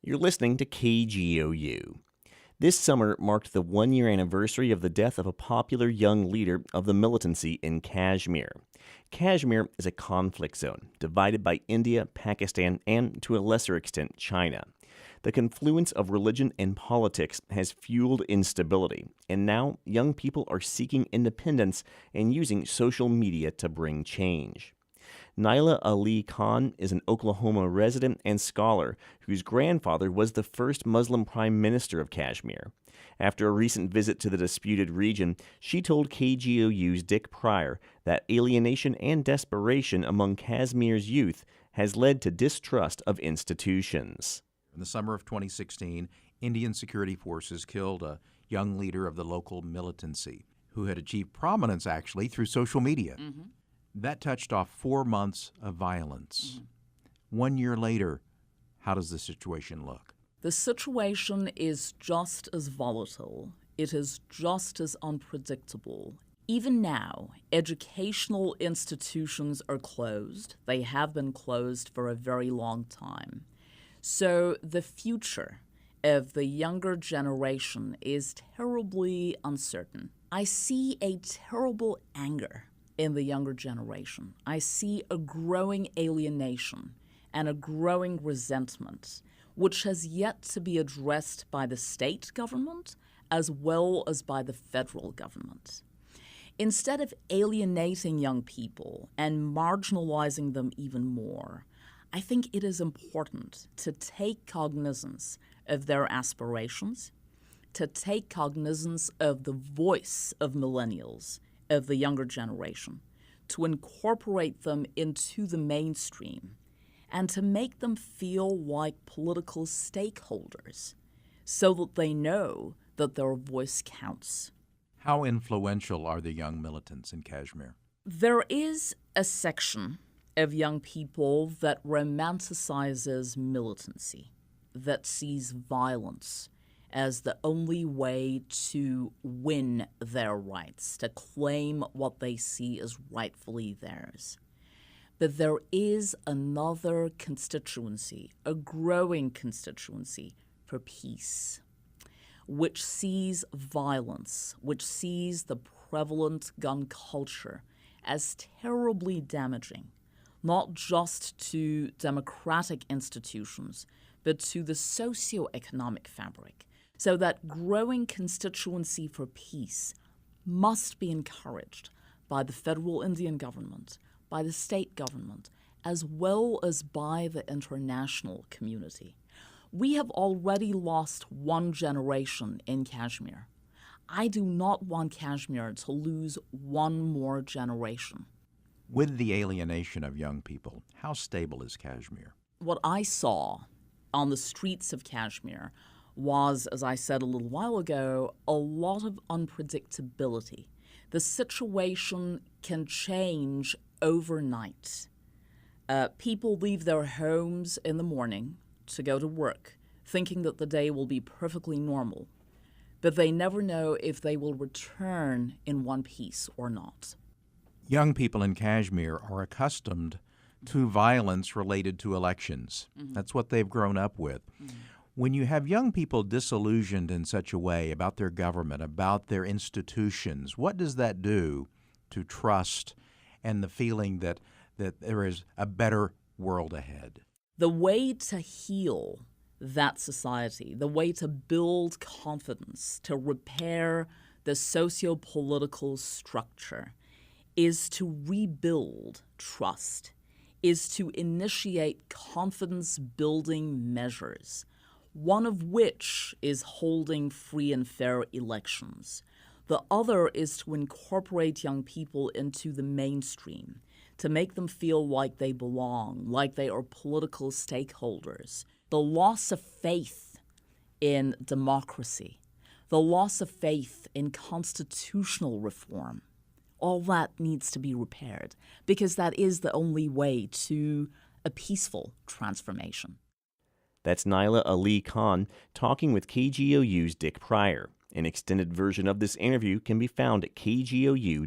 You're listening to KGOU. This summer marked the one-year anniversary of the death of a popular young leader of the militancy in Kashmir. Kashmir is a conflict zone divided by India, Pakistan, and to a lesser extent, China. The confluence of religion and politics has fueled instability, and now young people are seeking independence and using social media to bring change. Nyla Ali Khan is an Oklahoma resident and scholar whose grandfather was the first Muslim prime minister of Kashmir. After a recent visit to the disputed region, she told KGOU's Dick Pryor that alienation and desperation among Kashmir's youth has led to distrust of institutions. In the summer of 2016, Indian security forces killed a young leader of the local militancy who had achieved prominence, actually, through social media. That touched off 4 months of violence. 1 year later, how does the situation look? The situation is just as volatile. It is just as unpredictable. Even now, educational institutions are closed. They have been closed for a very long time. So the future of the younger generation is terribly uncertain. I see a terrible anger in the younger generation. I see a growing alienation and a growing resentment, which has yet to be addressed by the state government as well as by the federal government. Instead of alienating young people and marginalizing them even more, I think it is important to take cognizance of their aspirations, to take cognizance of the voice of millennials, of the younger generation, to incorporate them into the mainstream, and to make them feel like political stakeholders so that they know that their voice counts. How influential are the young militants in Kashmir? There is a section of young people that romanticizes militancy, that sees violence as the only way to win their rights, to claim what they see as rightfully theirs. But there is another constituency, a growing constituency for peace, which sees violence, which sees the prevalent gun culture as terribly damaging, not just to democratic institutions, but to the socioeconomic fabric. So that growing constituency for peace must be encouraged by the federal Indian government, by the state government, as well as by the international community. We have already lost one generation in Kashmir. I do not want Kashmir to lose one more generation. With the alienation of young people, how stable is Kashmir? What I saw on the streets of Kashmir was, as I said a little while ago, a lot of unpredictability. The situation can change overnight. People leave their homes in the morning to go to work, thinking that the day will be perfectly normal, but they never know if they will return in one piece or not. Young people in Kashmir are accustomed to violence related to elections. That's what they've grown up with. When you have young people disillusioned in such a way about their government, about their institutions, what does that do to trust and the feeling that there is a better world ahead? The way to heal that society, the way to build confidence, to repair the socio-political structure, is to rebuild trust, is to initiate confidence-building measures, one of which is holding free and fair elections. The other is to incorporate young people into the mainstream, to make them feel like they belong, like they are political stakeholders. The loss of faith in democracy, the loss of faith in constitutional reform, all that needs to be repaired because that is the only way to a peaceful transformation. That's Nyla Ali Khan talking with KGOU's Dick Pryor. An extended version of this interview can be found at kgou.org.